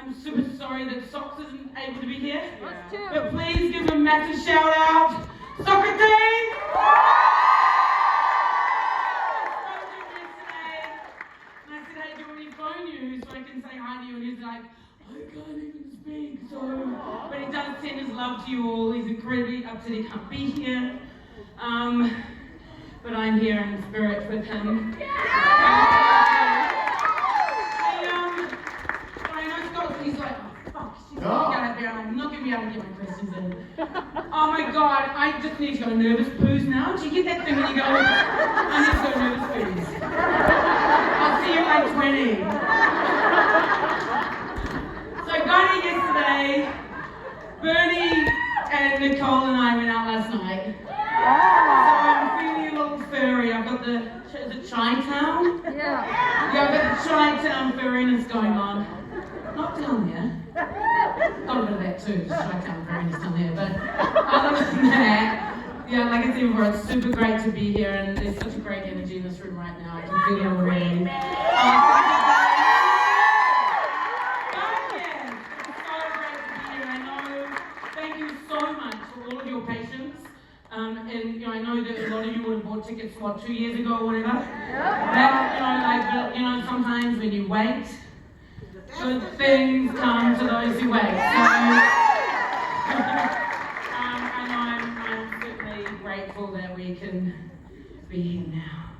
I'm super sorry that Socks isn't able to be here. Us too. But please give a massive shout out. Soccer team! And I said, hey, do you want me to phone you so I can say hi to you? And he's like, I can't even speak, so... But he does send his love to you all. He's incredibly upset he can't be here. But I'm here in spirit with him. I know Scott, he's like, oh fuck, she's not going to be able, I'm not going to be able to get my questions in. Oh my god, I just need to go nervous poos now. Do you get that thing when you go, I need to go nervous poos? I'll see you at 20. So got here yesterday. Bernie and Nicole and I went out last night. So I'm feeling a little furry. I've got the, is it Chi-Town? Yeah. Yeah, I've got the Chi-Town furriness going on. Not down there. Got a bit of that too, just Chi-Town furriness down there. But other than that, yeah, like I said before, it's super great to be here and there's such a great energy in this room right now. I can feel it already. And I know that a lot of you would have bought tickets 2 years ago or whatever. But sometimes when you wait, good things come to those who wait. So I'm certainly grateful that we can be here now.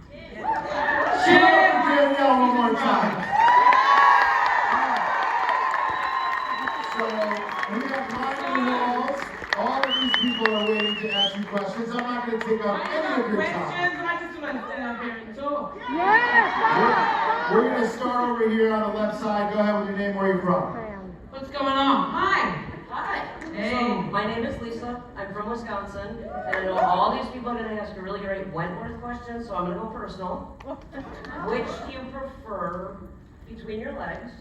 Cheers, Danielle, one more time. So we have climbing the walls. All of these people are waiting to ask you questions. I'm not going to take up any of your time. I just want to stand up here and talk. Yes! We're going to start over here on the left side. Go ahead with your name, where you're from. What's going on? Hi. Hi. Hey. So, my name is Lisa. I'm from Wisconsin. And I know all these people are going to ask a really great Wentworth question, so I'm going to go personal. Which do you prefer between your legs?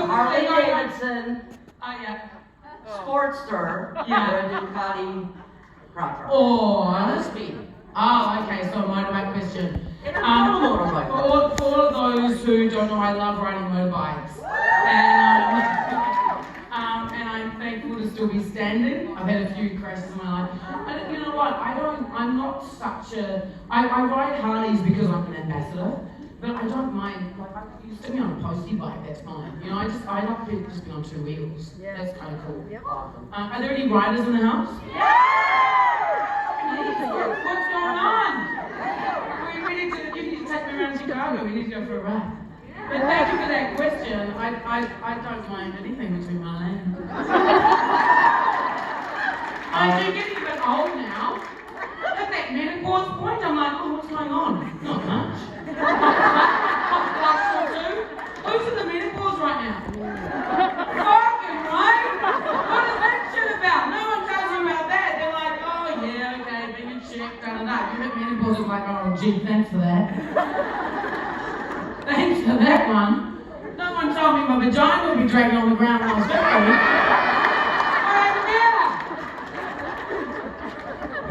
Harley Davidson, Yeah. Sportster, Yeah. or a Ducati Crop. Or the speed. Oh, okay, so a motorbike question. And I'm not a motorbike. For all of those who don't know, I love riding motorbikes. And I'm thankful to still be standing. I've had a few crashes in my life. And you know what, I'm not such a, I ride Harleys because I'm an ambassador. But I don't mind, like, you stick me on a postie bike, that's fine. You know, I like to just be on 2 wheels. Yeah. That's kind of cool. Yep. Awesome. Are there any riders in the house? Yeah! What's going on? We need to, you need to take me around Chicago, we need to go for a ride. But thank you for that question. I don't mind anything between my legs. I do getting a bit old now. At that menopause point, I'm like, oh, what's going on? Not much. Who's in the menopause right now? Fucking right? What is that shit about? No one tells you about that. They're like, oh yeah, okay, being a chick, da-da-da. You hit menopause, it's like, oh gee, thanks for that. Thanks for that one. No one told me my vagina would be dragging on the ground when I was 50.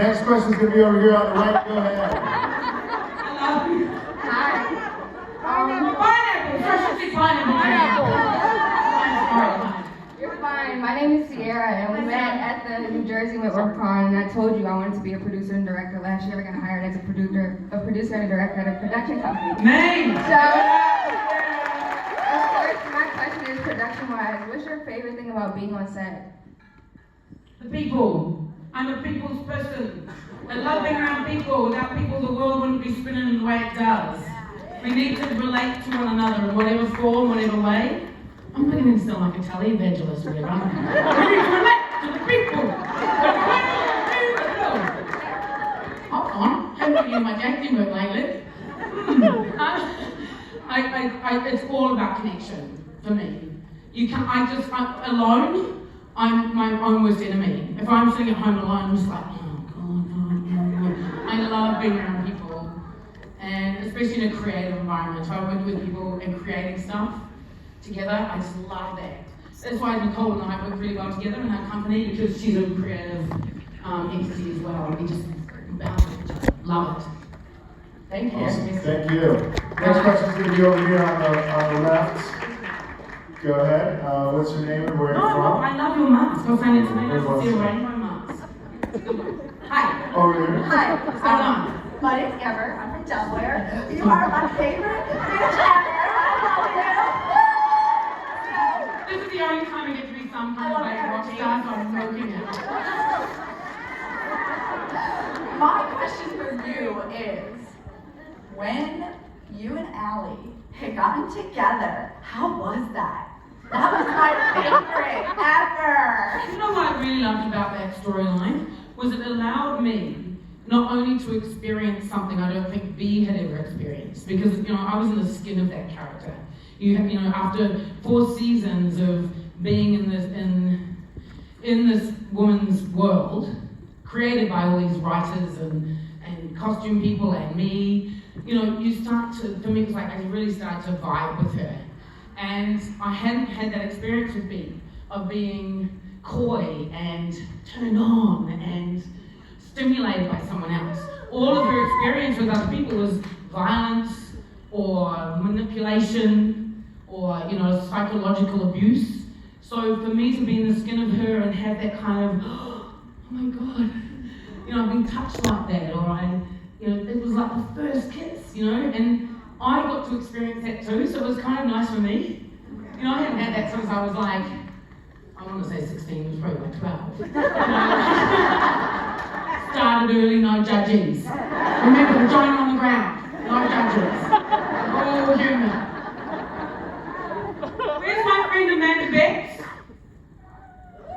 Next question is going to be over here on the right. Go ahead. I love you. Hi. Pineapple! Fresh and pineapple! You're fine. My name is Sierra, and we met at the New Jersey Wentworth Con, and I told you I wanted to be a producer and director. Last year I got hired as a producer and director at a production company. Name! So, of course, my question is production-wise, what's your favorite thing about being on set? The people. I'm a people's person. I love being around people. Without people, the world wouldn't be spinning in the way it does. We need to relate to one another in whatever form, whatever way. I'm not going to sound like a televangelist or whatever. We need to relate to the people. Hold on, haven't been doing much acting work lately. It's all about connection for me. I'm alone. I'm my own worst enemy. If I'm sitting at home alone, I'm just like, oh God. I love being around people, and especially in a creative environment. I work with people and creating stuff together. I just love that. That's why Nicole and I work really well together in our company, because she's a creative entity as well. We just love it. Thank you. Awesome, thank you. Next question's gonna be over here on the left. Go ahead, what's your name and where are you No, from? I love your mask. I was saying it's a Where's nice to see a one? rainbow mask. Good one. Hi. Over here. Hi, What's going on? my name's Amber. I'm from Delaware. You are my favorite bitch ever. I This is the only time I get to be some kind I of love like rock energy. star, so I'm smoking it. love you. My question for you is, when you and Allie had gotten together, how was that? That was my favorite ever. You know what I really loved about that storyline was it allowed me not only to experience something I don't think Bee had ever experienced, because I was in the skin of that character. You know, after 4 seasons of being in this woman's world, created by all these writers and costume people and me, you start to, for me it was like I really started to vibe with her. And I hadn't had that experience with Bee, of being coy and turned on and stimulated by someone else. All of her experience with other people was violence or manipulation or, psychological abuse. So for me to be in the skin of her and have that kind of, oh my God, I've been touched like that, or it was like the first kiss, and I got to experience that too, so it was kind of nice for me. I hadn't had that since I was like, I want to say 16, it was probably like 12. Started early, no judges. Remember, vagina on the ground, no judges. All human. Where's my friend Amanda Betts?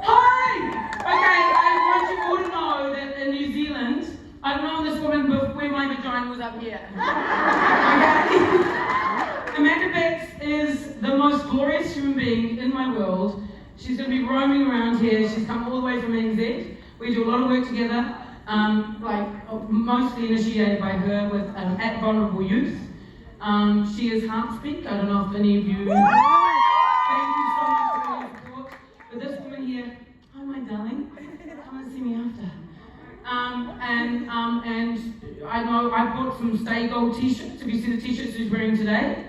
Hi! Okay, I want you all to know that in New Zealand, I've known this woman before my vagina was up here. Okay? Amanda Betts is the most glorious human being in my world. She's going to be roaming around here. She's come all the way from NZ. We do a lot of work together, mostly initiated by her with at Vulnerable Youth. She is Heart Speak. I don't know if any of you... Thank you so much for all your support. But this woman here, hi my darling, come and see me after. And I know I bought some Stay Gold t-shirts. Have you seen the t-shirts she's wearing today?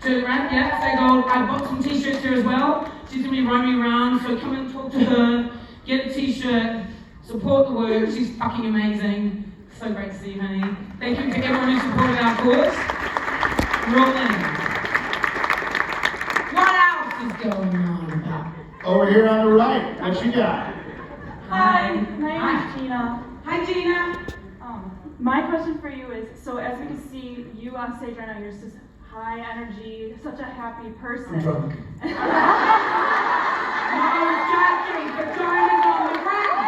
Turn around, yeah, Stay Gold. I bought some t-shirts here as well. She's gonna be roaming around, so come and talk to her, get a t-shirt, support the work. She's fucking amazing. So great to see you, honey. Thank you to everyone who supported our cause. Roll in. What else is going on? Over here on the right, what you got? Hi, my name is Gina. Hi, Gina. My question for you is, so as we can see you on stage right now, you're just high energy, such a happy person. I'm drunk. No judging, vaginas on the ground.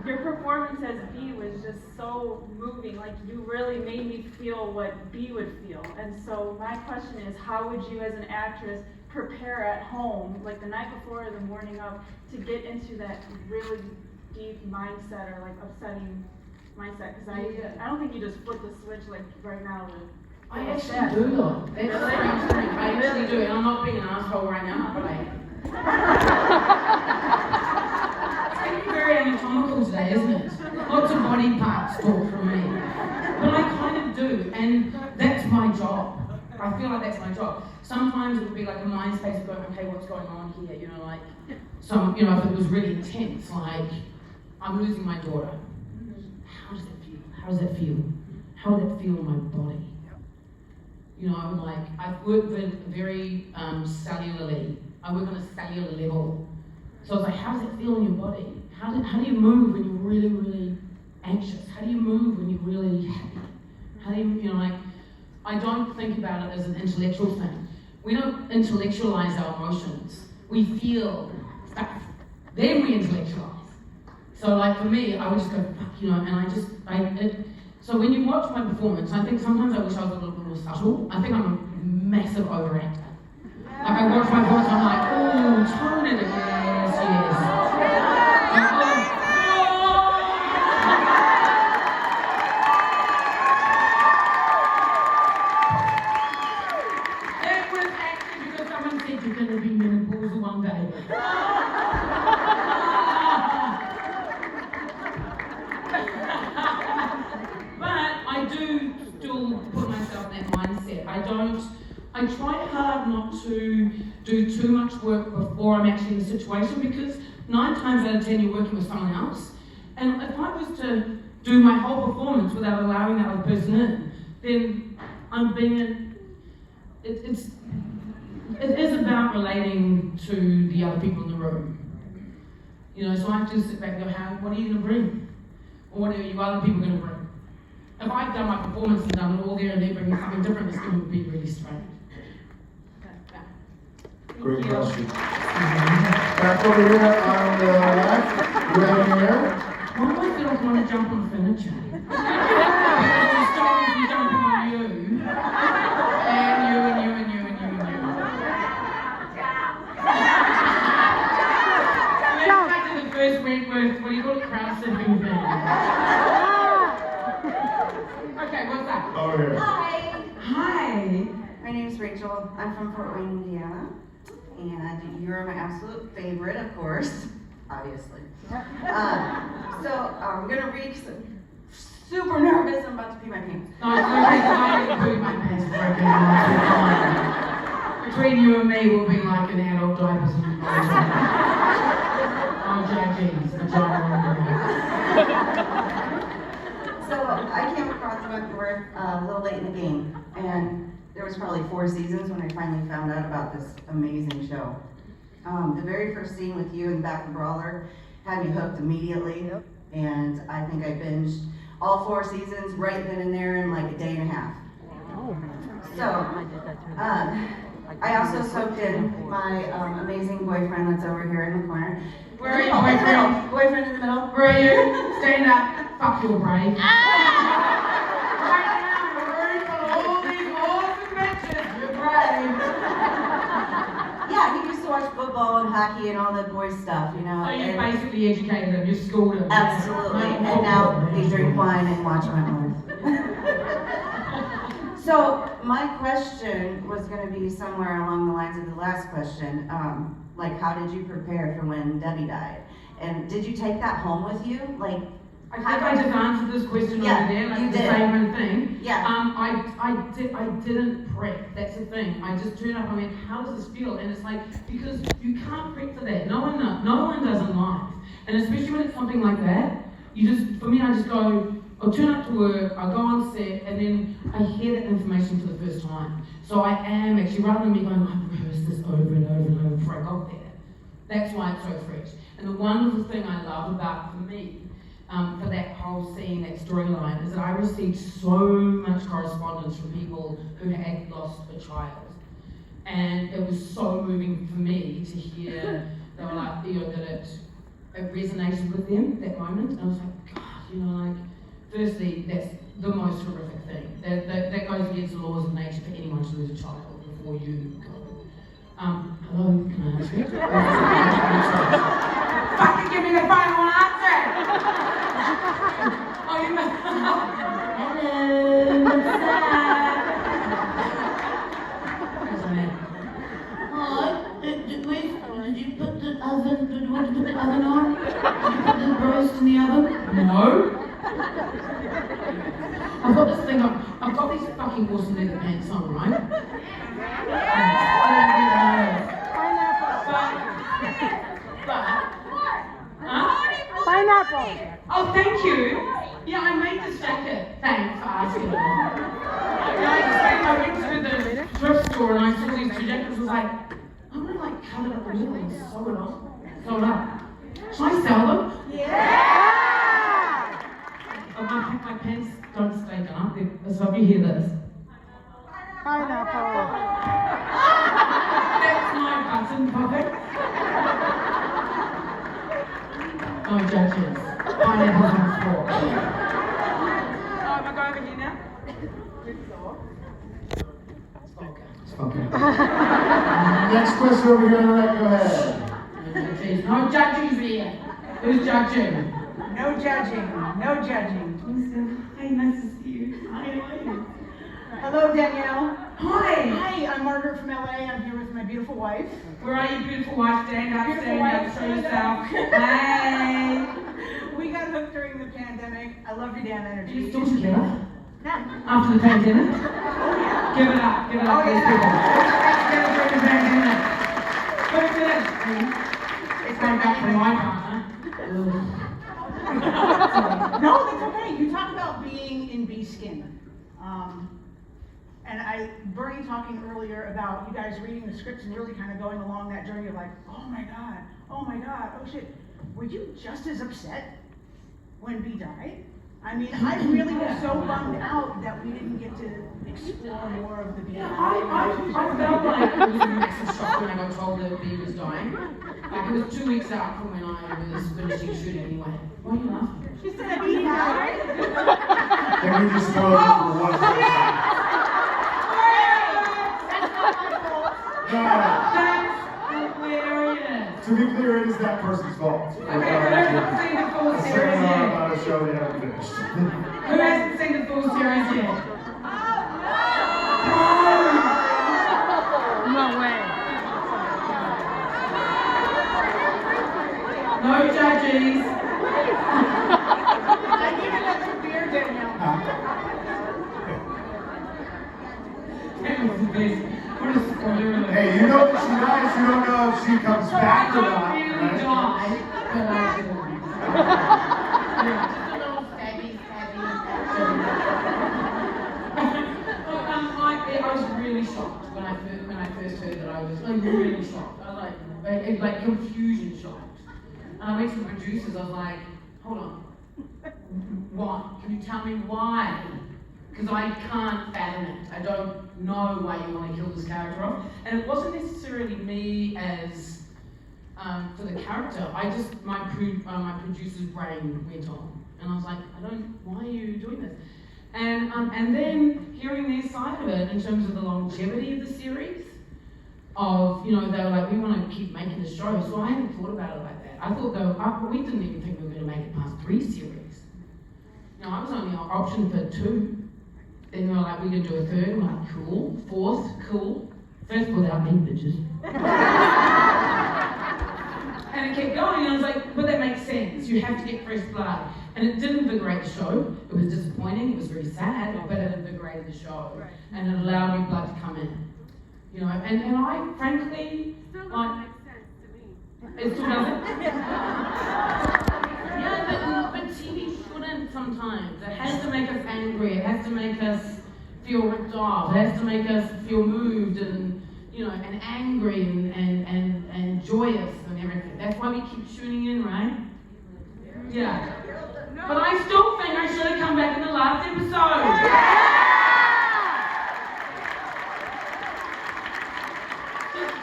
Your performance as Bee was just so moving, like you really made me feel what Bee would feel. And so my question is, how would you as an actress prepare at home, like the night before or the morning of, to get into that really deep mindset or like upsetting mindset? Because I don't think you just flip the switch like right now with I actually do though. That's a strange thing. I actually do, and I'm not being an asshole right now, but it's getting very anatomical today, isn't it? Lots of body parts talk from me. But I kind of do, and that's my job. I feel like that's my job. Sometimes it would be like a mind space of going, okay, what's going on here? If it was really intense, like, I'm losing my daughter. How does it feel? How does that feel? How would that feel in my body? I'm like, I've worked very cellularly. I work on a cellular level. So it's like, how does it feel in your body? How do you move when you're really, really anxious? How do you move when you're really happy? How do you, I don't think about it as an intellectual thing. We don't intellectualize our emotions. We feel stuff. Then we intellectualize. So like for me, I would just go, fuck, so when you watch my performance, I think sometimes I wish I was a little bit more subtle. I think I'm a massive overactor. Like I watch my voice, I'm like, oh, tone it, yes. It was actually because someone said you're going to be menopausal one day. before I'm actually in the situation, because 9 times out of 10 you're working with someone else. And if I was to do my whole performance without allowing that other person in, then I'm being it is about relating to the other people in the room. You know, so I have to sit back and go, what are you going to bring? Or what are you other people going to bring? If I've done my performance and done it all there and they're bringing something different, it's going to be really strange. Great question. Back over here on the left, right here. Why do I feel like I want to jump on furniture? Because you start with you jumping on you. And you and you and you and you and you. Let's back to the first Wentworth, what do you call it, crowd surfing thing. Okay, what's that? Over here. Hi, Hi. my name is Rachel. I'm from Fort Wayne, Indiana, and you're my absolute favorite, of course, obviously. So I'm gonna read. Super nervous. I'm about to pee my pants. No, it's okay, I didn't put my pants broken. Between you and me, we'll be like an adult diapers and oh, judges, So I came across Wentworth a little late in the game, and there was probably 4 seasons when I finally found out about this amazing show. The very first scene with you in the back of Brawler had me hooked immediately, and I think I binged all 4 seasons right then and there in like a day and a half. So, I also soaked in my amazing boyfriend that's over here in the corner. Where are you, boyfriend? Boyfriend in the middle. Where are you? Stand up. Fuck your brain. Right now, we're ready for all these awesome bitches. You're brave. Yeah, he used to watch football and hockey and all that boy stuff, you know. So you and- basically educated them, you schooled them. Absolutely, and now they drink wine and watch Wentworth. So my question was going to be somewhere along the lines of the last question, like how did you prepare for when Debbie died? And did you take that home with you? Like, I think I just answered this question Yeah, over there, like you the did. same thing. Yeah. I didn't prep. That's the thing. I just turned up. I went, how does this feel? And it's like, because you can't prep for that. No one does in life, and especially when it's something like that. You just, for me, I just go. I'll turn up to work. I go on set, and then I hear that information for the first time. So I am actually, rather than me going, I've rehearsed this over and over and over before I got there. That's why it's so fresh. And the wonderful thing I love about, for me, for that whole scene, that storyline, is that I received so much correspondence from people who had lost a child. And it was so moving for me to hear, they were like, you know, that it resonated with them, that moment. And I was like, God, you know, like, firstly, that's the most horrific thing. That goes against the laws of nature for anyone to lose a child before you go. Hello, can I answer it? Fucking give me the final answer! Oh, you must. Hello, what's that? Oh, did you put the oven? Did you put the oven on? Did you put the roast in the oven? No. I've got this thing on. I've got these fucking awesome leather pants on, right? Pineapple. Oh, thank you. Yeah, I made this jacket. Thanks for asking. Yeah, I went to the thrift store and I saw these 2 jackets. I was like, I'm gonna like cut it up a little and sew it on. Sew it up. Should I sell them? Yeah! Oh, my pants don't stay down. So if you hear this. Pineapple. That's my button puppet. No judges. Pineapples on the floor. Am I going over here now? Okay. Next question over here on the right, go ahead. No judges here. Who's judging? No judging, no judging. Hi, nice to see you. Hi, how are you? Hello, Danielle. Hi. Hi, I'm Margaret from LA. I'm here with my beautiful wife. Where are you, beautiful wife? Stand up, Beautiful stand wife, up, show stand yourself. up. Hey. We got hooked during the pandemic. I love your damn Are energy. you still together? After the pandemic? Oh, yeah. Give it up Oh, for these yeah. people. Give it during the pandemic. But it is. It's going back from my partner. No, that's okay. You talk about being in bee skin. And Bernie talking earlier about you guys reading the scripts and really kind of going along that journey of like, oh my God, oh shit. Were you just as upset when Bee died? I mean, I really was so bummed out that we didn't get to explore more of the Bee. Yeah, I felt like it was a massive shock when I got told that Bee was dying. Like it was 2 weeks out from when I was finishing shooting anyway. Why are you laughing? She said Bee died. Can we just spoil it for one person? No. That's hilarious. To be clear, it is that person's fault. Okay, who hasn't seen the full Saying series yet? about a show they haven't finished. Who hasn't seen the full series yet? No way. No judges. I need another beer, Danielle. That was the best. What a spoiler alert. Hey, you know that she dies, you don't know if she comes So I back or don't not. really right? die, but I do. I was really shocked when I first heard that I was really shocked. I was like confusion shocked. And I went to the producers. I was like, hold on, what? Can you tell me why? Because I can't fathom it. I don't know why you want to kill this character off. And it wasn't necessarily me as for the character. My producer's brain went on, and I was like, why are you doing this? And then hearing their side of it in terms of the longevity of the series, of they were like, we want to keep making the show. So I hadn't thought about it like that. I thought we didn't even think we were going to make it past 3 series. I was only optioned for 2. Then they were like, we can do a 3rd. I'm like, cool. 4th, cool. 5th without me, bitches. And it kept going, and I was like, but that makes sense. You have to get fresh blood. And it did invigorate the show. It was disappointing, it was very sad, but it invigorated the show. And it allowed new blood to come in. And I frankly, Still doesn't make sense to me. it still doesn't. Yeah, but TV shouldn't sometimes. It has to make us angry. It has to make us feel ripped off. It has to make us feel moved and angry and joyous and everything. That's why we keep tuning in, right? Yeah. But I still think I should have come back in the last episode.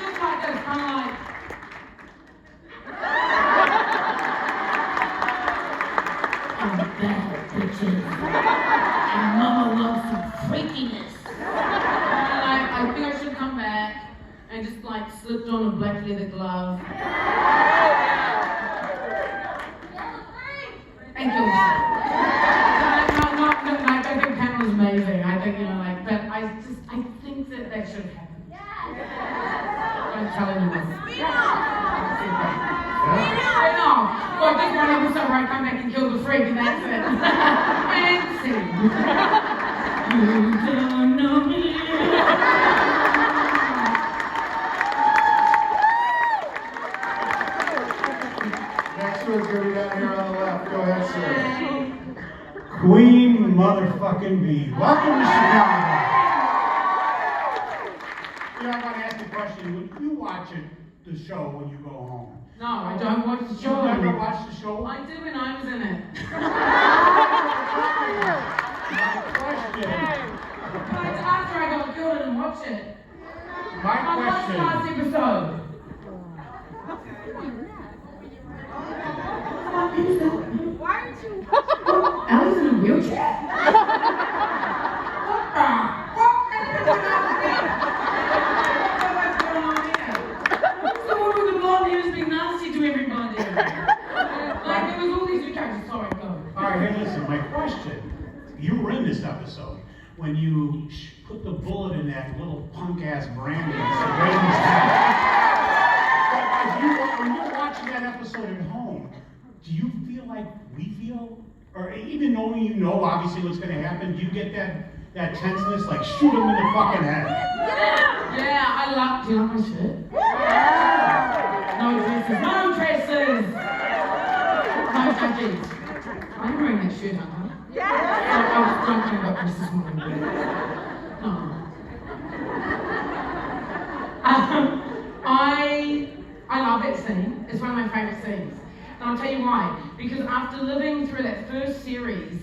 Just like this, kind of like. I'm back, bitches. And Mama loves some freakiness. And I think I should come back and just slipped on a black leather glove. And killed myself. No, I think Pam was amazing. I think, but I think that should have happened. I'm telling you this. Straight off. Well, just one episode where I come back and kill the freak, and that's it. And sing. You don't know me. Next one's gonna be down here on the left. Go ahead, sir. Queen motherfucking Bee. Welcome to Chicago. I'm going to ask you a question. When you watch the show when you go home? No, I don't watch the show. You never watch the show? I did when I was in it. My question. But after I got killed and watch it. My I watched the last question. episode. Why aren't you? Allie's in a wheelchair. What the? What's going on here? Who's the one with the blonde hair who's being nasty to everybody? There was all these new characters. Sorry, go. All right, hey, listen, my question. You were in this episode when you put the bullet in that little punk-ass Brandon. When you're watching that episode at home, do you feel like we feel, or even knowing obviously what's going to happen, do you get that tenseness, like shoot him in the fucking head? Yeah, I love. Do you like my shirt? apologies. I'm wearing that shirt, aren't I? Yeah. I was joking about this morning. No. I love that scene. It's one of my favourite scenes. And I'll tell you why. Because after living through that first season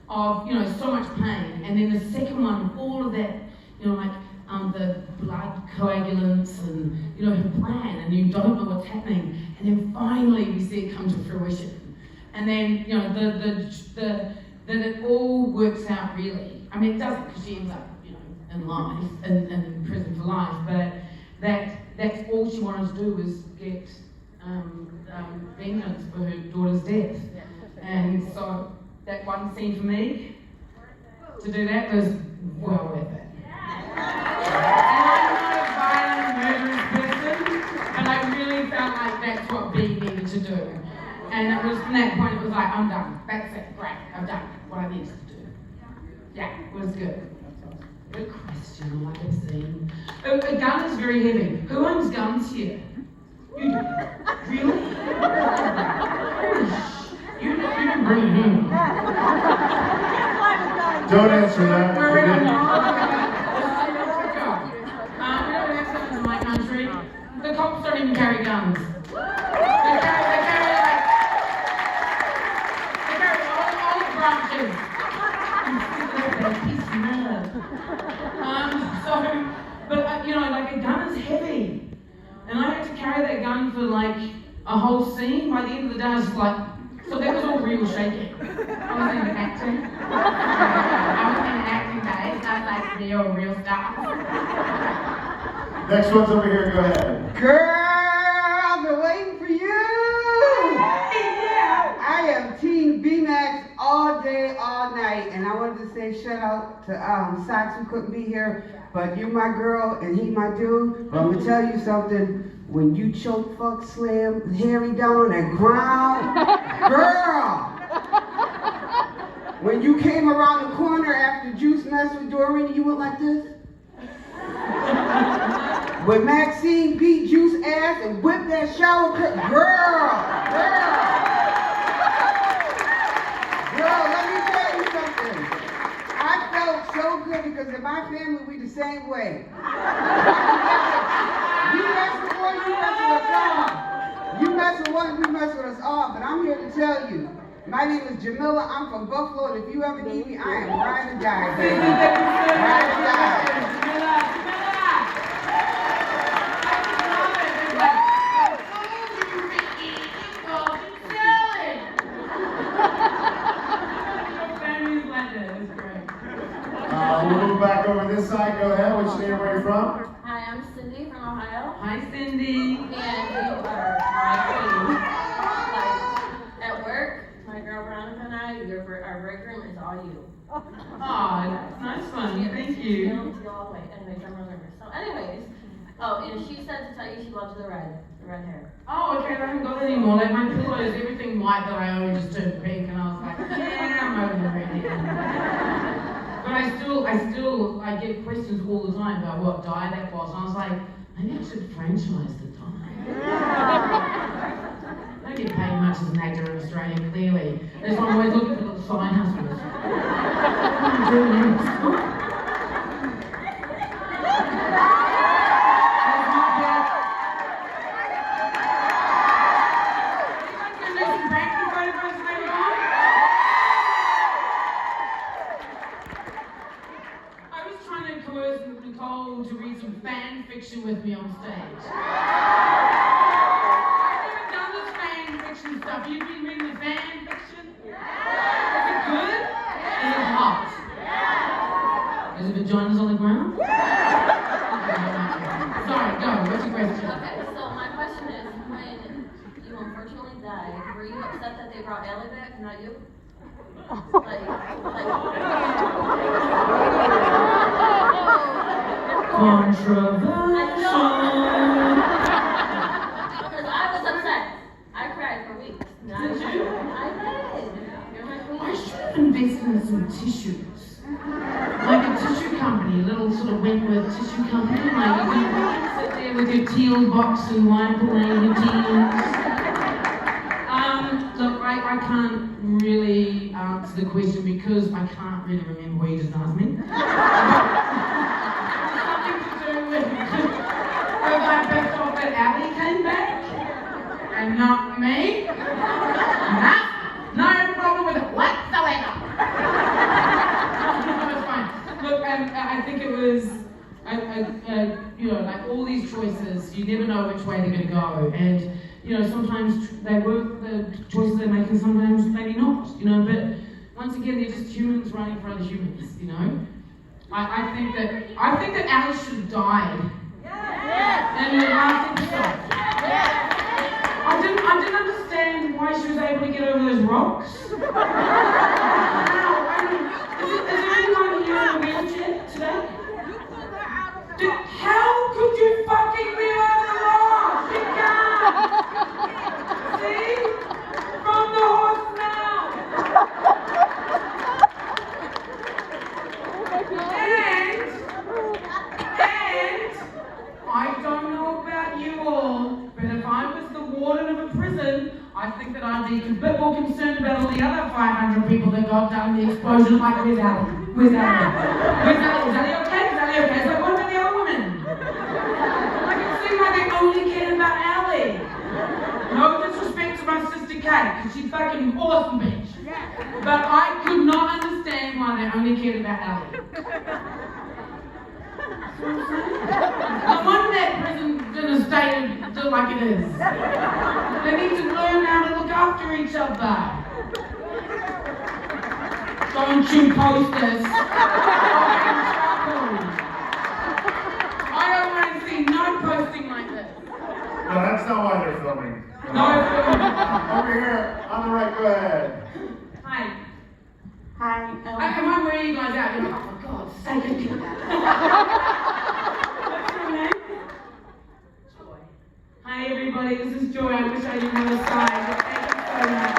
of, so much pain, and then the second one, all of that, the blood coagulants and, her plan, and you don't know what's happening, and then finally we see it come to fruition. And then, that it all works out really. I mean, it doesn't, because she ends up, in life, in prison for life, but that's all she wanted to do was get vengeance for her daughter's death. And so that one scene for me, to do that was well worth it. And I'm not a violent, murderous person, but I really felt like that's what Bee needed to do. And it was from that point, it was like, I'm done. That's it, great, I've done what I needed to do. Yeah, it was good. Good question, I like that scene. A gun is very heavy. Who owns guns here? You do. Really? You didn't bring it in. Don't answer that. We don't have guns in my country. The cops don't even carry guns. They carry olive branches. Like a gun is heavy. And I had to carry that gun for like a whole scene. By the end of the day, I was like, so that was all real shaking. I wasn't even acting. I wasn't even acting, guys. That's like real stuff. Next one's over here, go ahead. Girl, I've been waiting for you. Yeah. I am Team B-Max all day, all night. And I wanted to say shout out to Socks who couldn't be here. But you're my girl and he my dude. But I'm gonna tell you something. When you choke, fuck, slam Harry down on that ground, girl. When you came around the corner after Juice messed with Doreen, you went like this. When Maxine beat Juice ass and whipped that shower curtain, girl, let me tell you something. I felt so good because in my family we the same way. You mess with one, you mess with us all. You mess with one, we mess with us all. But I'm here to tell you, my name is Jamila. I'm from Buffalo, and if you ever need me, I am ride or die, baby. Ride or die. We'll move back over this side. Go ahead. Which name are you from? Hi, I'm Cindy from Ohio. Hi, Cindy. And you are my queen. Like, at work, my girl Veronica and I, our break room is all you. Aw, nice one. Thank you. All the way. Anyways, I'm remember. So anyways, and she said to tell you she loves the red hair. Oh, okay, I haven't got it anymore. Like my pillows, everything white that I own just turned pink, and I was like, yeah, I'm over the red hair. But I get questions all the time about what dye that was. And I was like, maybe I should franchise the dye. I don't get paid much as an actor in Australia, clearly. That's why I'm always looking for little side hustles. What am I doing next? To read some fan fiction with me on stage. I've never done this fan fiction stuff. You've been reading the fan fiction? Yeah. Is it good? Yeah. Is it hot? Yeah. Is it vaginas on the ground? Sorry, go. What's your question? Okay, so my question is, when you unfortunately died, were you upset that they brought Allie back, not you? Controversial. Because I was upset. I cried for weeks. Did you? I did. You're my queen. I should have invested in some tissues. Like a tissue company, a little sort of Wentworth tissue company. Like you can sit there with your teal box and wipe away your tears. Look, I can't really answer the question because I can't really remember what you just asked me. Something to do with if I pissed off that Allie came back and not me. Nah, no problem with it whatsoever. No, it's fine. Look, I think it was, you know, like all these choices, you never know which way they're going to go, and you know, sometimes they work, the choices they make, and sometimes maybe not, you know, but once again, they're just humans running for other humans, you know. I think that Allie should have died. In the last episode. I didn't understand why she was able to get over those rocks. How? Is there anyone here in a wheelchair today? How could you fucking be over the rocks? You can't! See? From the horse mouth! And I don't know about you all, but if I was the warden of a prison, I think that I'd be a bit more concerned about all the other 500 people that got down in the explosion. Like, where's Allie? Where's Allie? Where's Allie? Is Allie okay? Is Allie okay? It's like, what about the other women? Like, it seems like they only care about Allie. No disrespect to my sister Kate, because she's fucking awesome bitch. But I could not understand why they only cared about Allie. No wonder that prison's in a state of like it is. They need to learn how to look after each other. Don't you post this. I don't want to see no posting like this. No, that's not why they're filming. No filming. Over here, on the right, go ahead. Hi. Hi. Am I wearing you guys out? You're like, oh for God's sake, I do that. What's your name? Joy. Hi everybody, this is Joy. I wish I didn't have a sign, but thank you so much.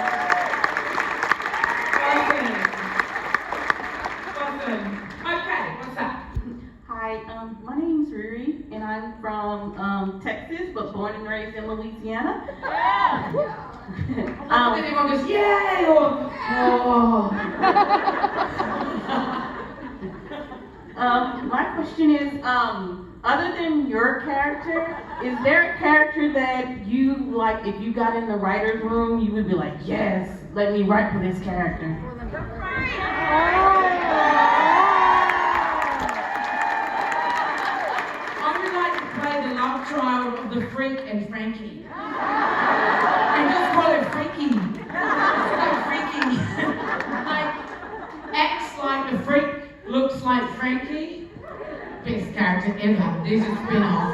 Awesome. Okay, what's up? Hi, my name's Riri, and I'm from Texas, but born and raised in Louisiana. Then everyone goes, yay! Or, oh. My question is, other than your character, is there a character that you, like, if you got in the writer's room, you would be like, yes, let me write for this character? I would like to play the love child of the freak and Frankie. And just call it Freaky. Like Freaky. Like, acts like the freak, looks like Frankie. Best character ever. There's a spin-off.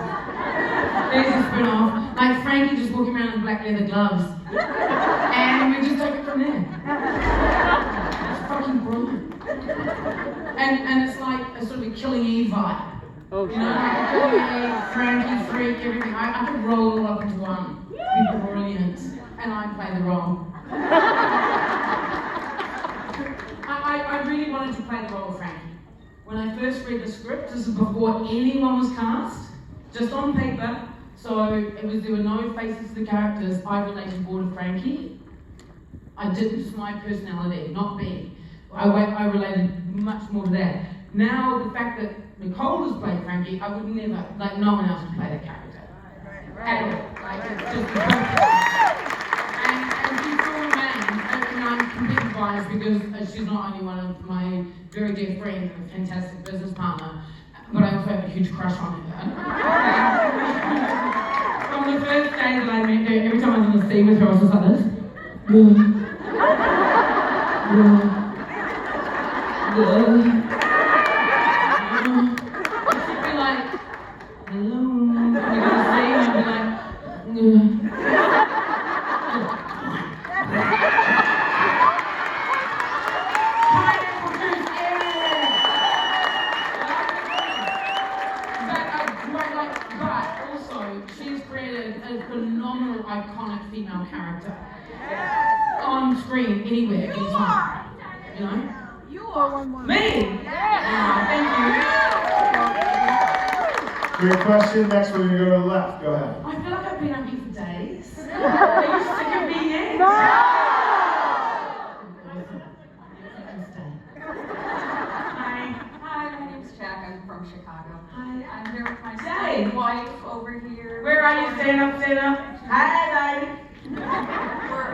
Like Frankie just walking around in black leather gloves. And we just take it from there. It's fucking brilliant. And it's like a sort of a Killing Eve vibe. You know, like Killing Eve, Frankie, freak, everything. I could roll it all up into one. Be brilliant. And I play the role. I really wanted to play the role of Frankie. When I first read the script, this is before anyone was cast, just on paper, so there were no faces to the characters. I related more to Frankie. I didn't, just my personality, not me. I related much more to that. Now, the fact that Nicole has played Frankie, I would never, like no one else would play that character. At all. Like, it's just and she's still remains, and I'm completely biased because she's not only one of my very dear friends, a fantastic business partner, but I also have a huge crush on her. From the first day that I met her, every time I was on the scene with her, I was just like this. She'd be like, hello, you're gonna see, and I'd be like, but also, she's created a phenomenal, iconic female character. On screen, anywhere, anytime. You know? You are one more. Me! Thank you. Great question. Next, we're going to go to the left. Go ahead. I feel like I've been up here for days. Are you sick of being in? Hi, buddy.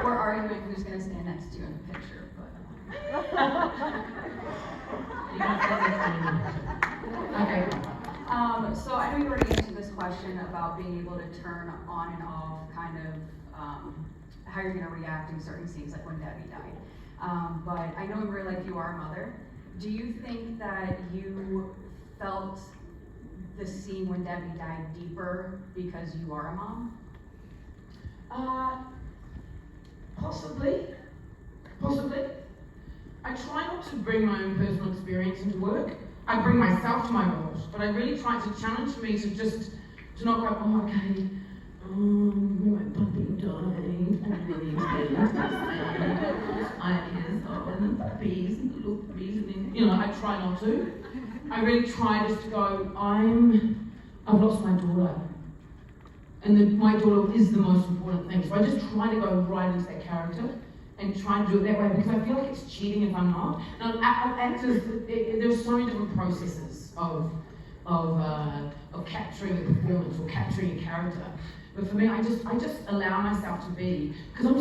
We're arguing who's gonna stand next to you in the picture, Okay. So I know you already answered this question about being able to turn on and off kind of how you're gonna react in certain scenes, like when Debbie died. But I know in real life you are a mother. Do you think that you felt the scene when Debbie died deeper because you are a mom? Possibly. I try not to bring my own personal experience into work. I bring myself to my roles, but I really try to challenge me to not go, oh, okay, my puppy died, I'm really experienced this 5 years old, and the bees, and the little bees, and then, I try not to. I really try just to go, I've lost my daughter. And my daughter is the most important thing. So I just try to go right into that character and try and do it that way because I feel like it's cheating if I'm not. Now, actors, there's so many different processes of capturing a performance or capturing a character. But for me, I just allow myself to be because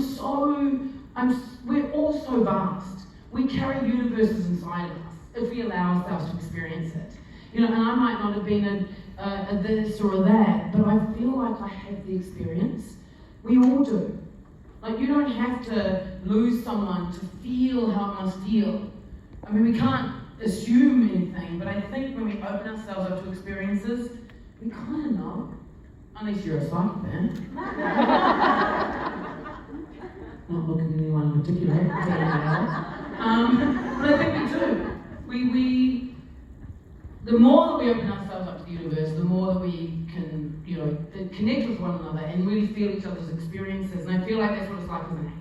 we're all so vast. We carry universes inside of us if we allow ourselves to experience it. And I might not have been a this or a that, but I feel like I have the experience. We all do. Like, you don't have to lose someone to feel how it must feel. I mean, we can't assume anything, but I think when we open ourselves up to experiences, we kind of know. Unless you're a psychopath. Not looking at anyone in particular, but I think we do. The more that we open ourselves up to the universe, the more that we can, connect with one another and really feel each other's experiences. And I feel like that's what it's like as an actor.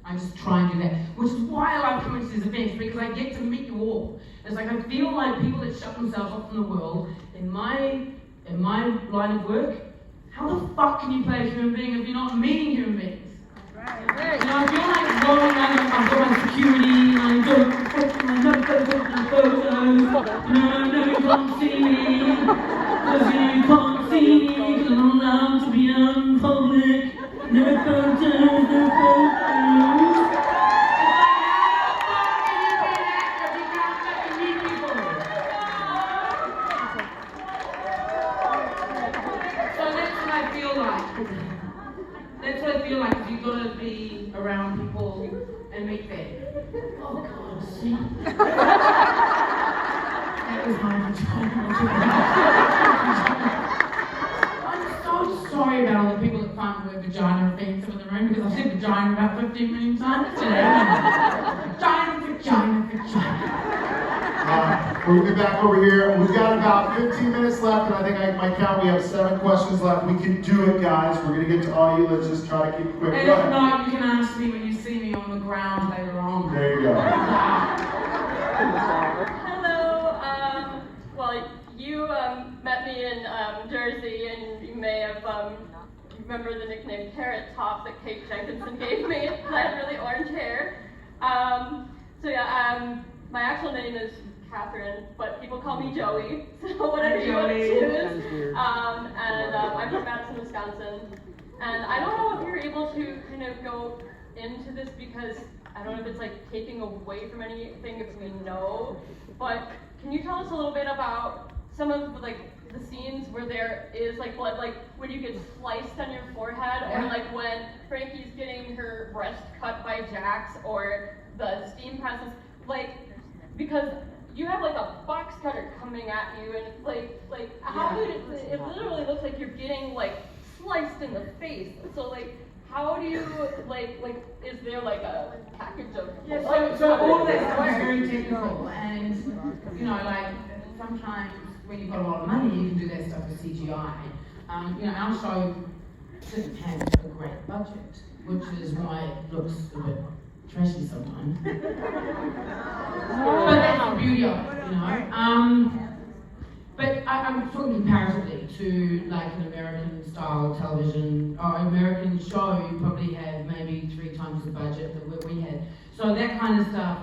I just try and do that, which is why I love coming to these events, because I get to meet you all. It's like I feel like people that shut themselves off from the world, in my line of work, how the fuck can you play a human being if you're not meeting human beings? Right. I feel like going around, I've got my security, and I don't no, you can't see me, because you can't see me, because I'm allowed to be out in public, no photos, no photos. So that's what I feel like. That's what I feel like. You've got to be around people and meet them. Oh God, see? That was my vagina. I'm so sorry about all the people that find the word vagina offensive in the room because I've said vagina about 15 million times today. Vagina. We'll get back over here. We've got about 15 minutes left, and I think I might count. We have 7 questions left. We can do it, guys. We're going to get to all you. Let's just try to keep it quick. And if not, you can ask me when you see me on the ground later on. There you go. Hello. Well, you met me in Jersey, and you may have remember the nickname Carrot Top that Kate Jenkinson gave me. I had really orange hair. My actual name is Catherine, but people call me Joey, so whatever you want to choose. I'm from Madison, Wisconsin. And I don't know if you're able to kind of go into this because I don't know if it's like taking away from anything if we know, but can you tell us a little bit about some of the scenes where there is blood, like when you get sliced on your forehead, or like when Frankie's getting her breast cut by Jax, or the steam passes, because you have a box cutter coming at you, and how did it literally looks like you're getting sliced in the face. So how do you is there a package of so all of that stuff is very technical, and sometimes when you've got a lot of money you can do that stuff with CGI. Our show didn't have a great budget, which is why it looks a bit trashy sometimes. But that's the beauty of it, But I'm talking comparatively to an American style television or American show. You probably have maybe 3 times the budget that we had. So that kind of stuff,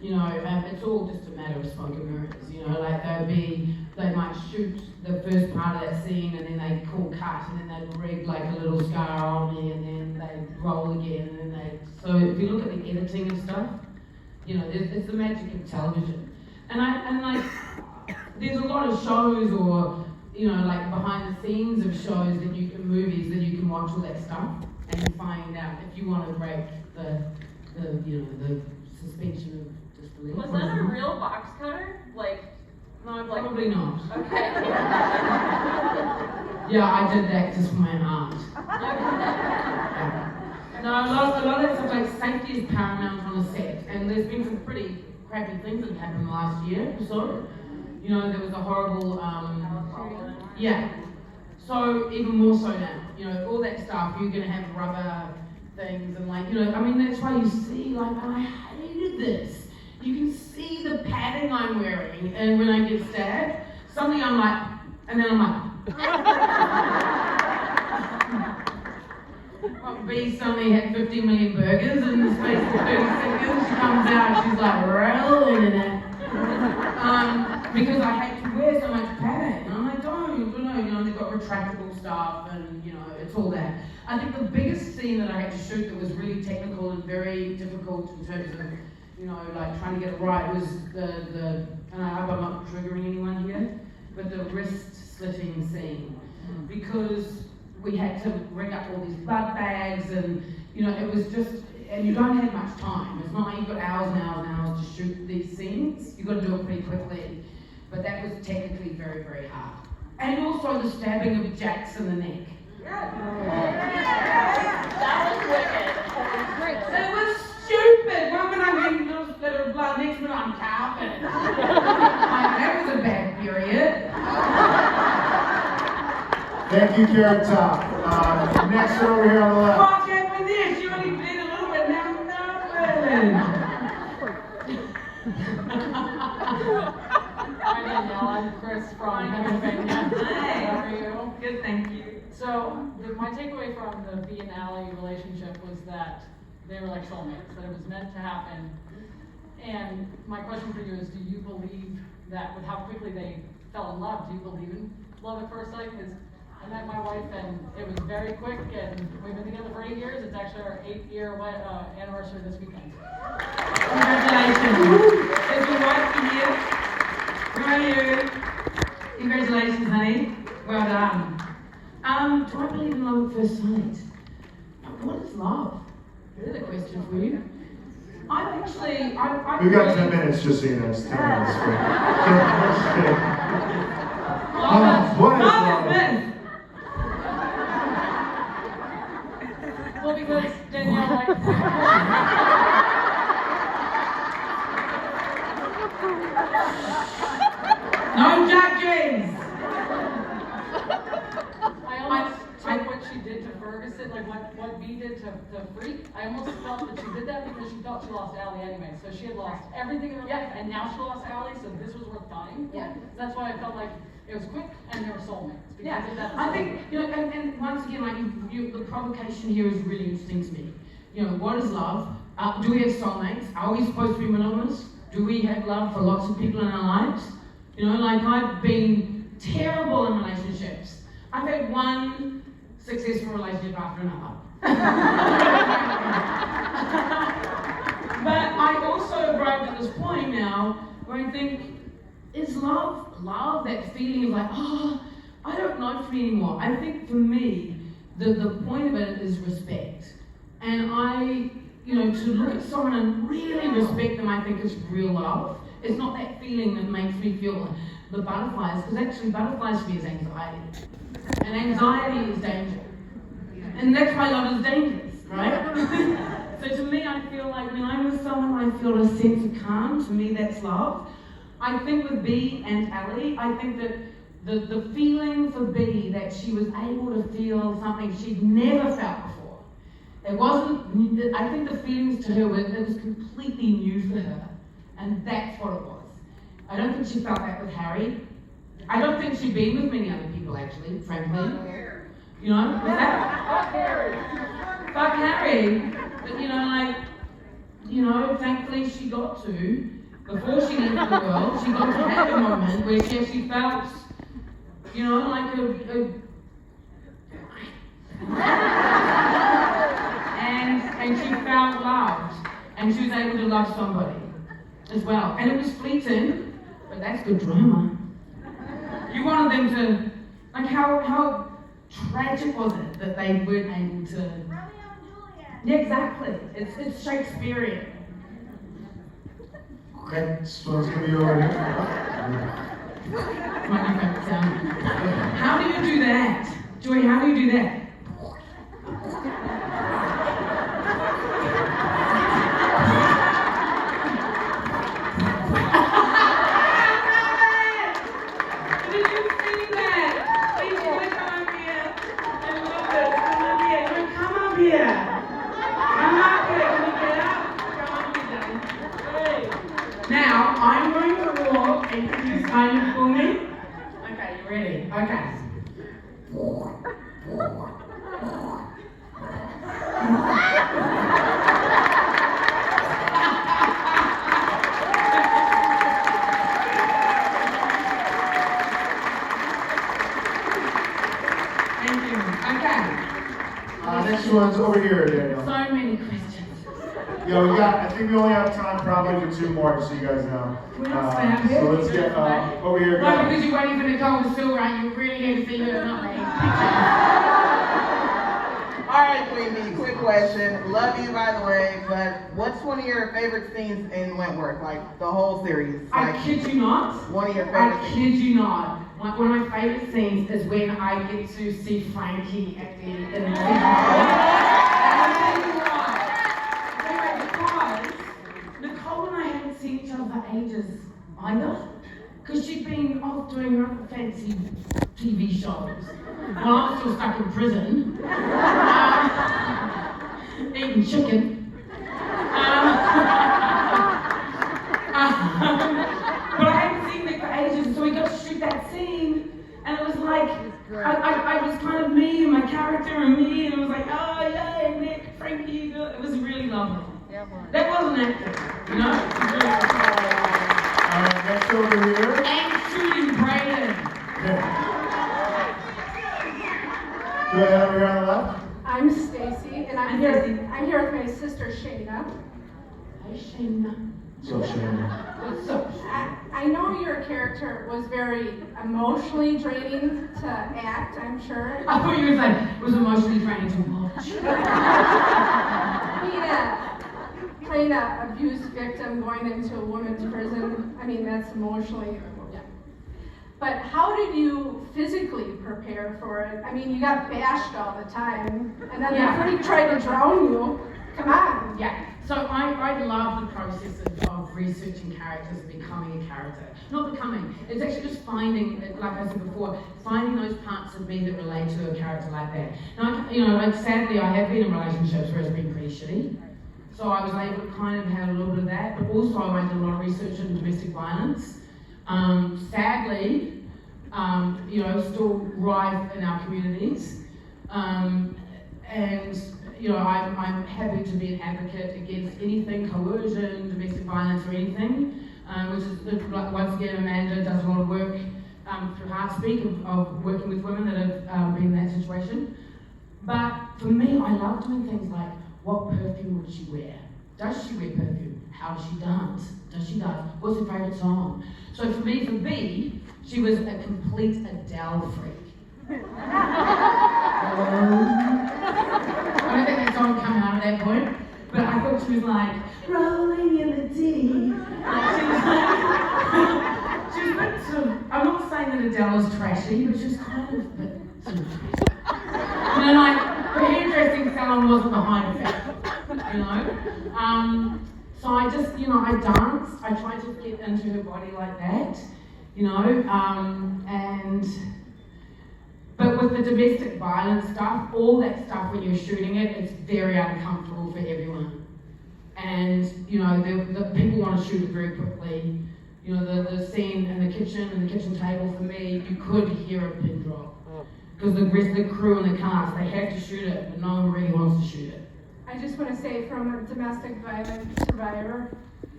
it's all just a matter of smoke and mirrors. There'll be they might shoot the first part of that scene and then they call cut and then they'd rig like a little scar on me and then they'd roll again and then so if you look at the editing and stuff, you know, it's the magic of television. And like, there's a lot of shows or, you know, like behind the scenes of shows that you can, movies that you can watch all that stuff and find out if you want to break the you know, the suspension of disbelief. Was that a real box cutter? Like, no, probably not. Okay. Yeah, I did that just for my aunt. Yeah. No, a lot of that stuff, like safety is paramount on a set, and there's been some pretty crappy things that have happened last year or so. You know, there was a horrible, yeah. So even more so now, you know, all that stuff, you're gonna have rubber things and like, you know, I mean, that's why you see, like, I hated this. You can see the padding I'm wearing, and when I get stabbed, suddenly I'm like, and then I'm like, Bee suddenly had 50 million burgers in the space of 30 seconds. She comes out, she's like rolling in it. Because I hate to wear so much padding. And I'm like, don't, you know, they've got retractable stuff and, you know, it's all that. I think the biggest scene that I had to shoot that was really technical and very difficult in terms of, you know, like trying to get it right was the and I hope I'm not triggering anyone here, but the wrist slitting scene. Because we had to rig up all these blood bags and, you know, it was just, and you don't have much time. It's not like you've got hours and hours and hours to shoot these scenes. You've got to do it pretty quickly. But that was technically very, very hard. And also the stabbing of Jax in the neck. That was wicked. It was stupid. One minute I'm getting a little split of blood, next minute I'm carving. That was a bad period. Thank you, Carrot Top. Next one over here on the left. Fuck it with this. You only bleed a little bit now. Hi Danielle, I'm Chris from Pennsylvania. Hi. How are you? Good, thank you. So, my takeaway from the Bee and Allie relationship was that they were like soulmates, that it was meant to happen. And my question for you is, do you believe that with how quickly they fell in love, do you believe in love at first sight? Because I met my wife and it was very quick and we've been together for 8 years. It's actually our 8-year anniversary this weekend. Congratulations. Is your wife here? Where are you? Congratulations, honey. Well done. Do I believe in love at first sight? What is love? There's a question for you. I We've got 10 minutes, just so you know. It's 10 minutes. What is love? Well, because Danielle, like, no judging! I almost took what she did to Ferguson, like what Bee did to Freak. I almost felt that she did that because she thought she lost Allie anyway. So she had lost everything in her life, and now she lost Allie, so this was worth dying for. Yeah. That's why I felt like it was quick and they were soulmates. Yeah, I think, you know, and once again, like, the provocation here is really interesting to me. You know, what is love? Do we have soulmates? Are we supposed to be monogamous? Do we have love for lots of people in our lives? You know, like, I've been terrible in relationships. I've had one successful relationship after another. But I also arrived at this point now where I think, is love, that feeling of like, oh, I don't know for me anymore. I think for me, the point of it is respect. And I, you know, to look at someone and really respect them, I think is real love. It's not that feeling that makes me feel the butterflies, because actually butterflies for me is anxiety. And anxiety is danger. And that's why love is dangerous, right? So to me, I feel like when I'm with someone, I feel a sense of calm. To me, that's love. I think with Bee and Allie, I think that the feeling for Bee that she was able to feel something she'd never felt before. It wasn't, I think the feelings to her it was completely new for her. And that's what it was. I don't think she felt that with Harry. I don't think she'd been with many other people actually, frankly. You know, was that? Fuck Harry. Fuck Harry. But you know, like, you know, thankfully she got to. before she left the world, she got to have a moment where she actually felt, you know, like and she felt loved, and she was able to love somebody as well. And it was fleeting, but that's good drama. You wanted them to, like, how tragic was it that they weren't able to? Romeo and Juliet. Yeah, exactly. It's Shakespearean. Okay, this one's gonna be over here. My favorite sound. How do you do that? Joy, how do you do that? Did you see that? Please, Joy, come up here. I love this. Come up here. Joy, come up here. Come up here. Can you get up? Come up here, Joy. Now, I'm going to walk and can you sign it for me? Okay, you ready? Okay. Thank you. Okay. Next one's over here, Danielle. So many questions. Yeah, I think we only have time probably for 2 more, just so you guys know. We're not standing. So let's get over here. No, Go. because you're waiting for Nicole to still right. You really here to see her, not me. All right, Queen Bee, quick question. Love you, by the way, but what's one of your favorite scenes in Wentworth? Like the whole series? I Like, kid you not. one of your favorite I scenes? kid you not. One of my favorite scenes is when I get to see Frankie at the in the because Nicole and I haven't seen each other for ages either. Because she'd been off doing her fancy TV shows. While I'm still stuck in prison. Eating chicken. But I hadn't seen Nick for ages, so we got to shoot that scene, and it was like, I was kind of me and my character and me, and it was like, oh yay, Nick, Frankie, it was really lovely. That wasn't acting, you know? It was really Alright, next over here. and shooting Brayden. Go ahead over here on the left. I'm Stacy, and I'm here with my sister Shayna. Hey, Shayna. So Shane. What's up? I know your character was very emotionally draining to act, I'm sure. I thought you were saying it was emotionally draining to watch. Playing an abused victim going into a woman's prison, I mean, that's emotionally, yeah. But how did you physically prepare for it? I mean, you got bashed all the time, and then the freak tried to drown you. Come on. Yeah, so I love the process of researching characters and becoming a character. Not becoming, it's actually just finding, like I said before, finding those parts of me that relate to a character like that. Now, like sadly, I have been in relationships where it's been pretty shitty. So I was able to kind of have a little bit of that, but also I did a lot of research into domestic violence. Sadly, still rife in our communities. And I'm happy to be an advocate against anything, coercion, domestic violence, or anything, which is, once again, Amanda does a lot of work through Heartspeak of working with women that have been in that situation. But for me, I love doing things like, what perfume would she wear? Does she wear perfume? How does she dance? Does she dance? What's her favorite song? So for me, for Bee, she was a complete Adele freak. I don't think that song came out at that point, but I thought she was like, rolling in the deep. Like, she was a bit sort of, I'm not saying that Adele is trashy, but she was kind of a bit sort of trashy. Like, her hairdressing salon wasn't the high effect, So I just, I danced, I tried to get into her body like that, but with the domestic violence stuff, all that stuff when you're shooting it, it's very uncomfortable for everyone. And, the people want to shoot it very quickly. The scene in the kitchen table, for me, you could hear a pin drop. Because the rest of the crew and the cast, they have to shoot it, but no one really wants to shoot it. I just want to say, from a domestic violence survivor,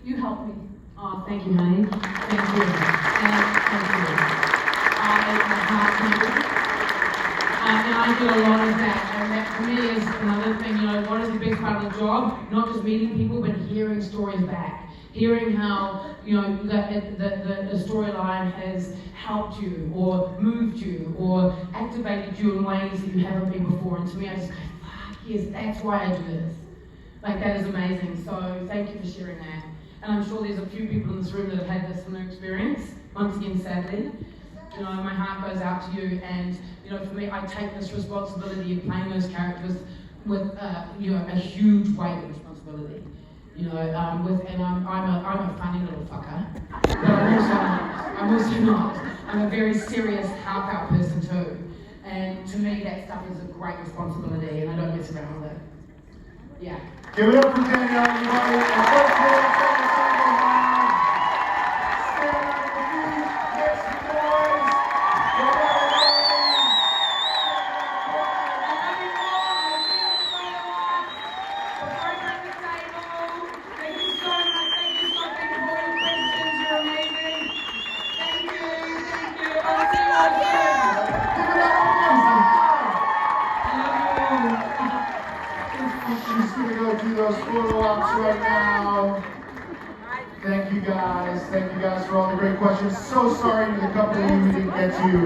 you helped me Oh, thank you, honey. Thank you. Thank you. And I do a lot of that. And that for me is another thing, you know, what is the best part of the job? Not just meeting people, but hearing stories back. Hearing how, you know, the storyline has helped you, or moved you, or activated you in ways that you haven't been before. And to me, I just go, fuck, yes, that's why I do this. Like, that is amazing. So thank you for sharing that. And I'm sure there's a few people in this room that have had this similar experience. Once again, sadly, you know, my heart goes out to you. And you know, for me, I take this responsibility of playing those characters with, you know, a huge weight of responsibility. You know, and I'm a funny little fucker, but I'm also not. I'm a very serious, heartfelt person too. And to me, that stuff is a great responsibility, and I don't mess around with it. Yeah. Give it up for Danielle, everybody. And first of all, stand up for me, make some noise. She's gonna go do those photo ops right now. Thank you guys for all the great questions. So sorry to the couple of you we didn't get to.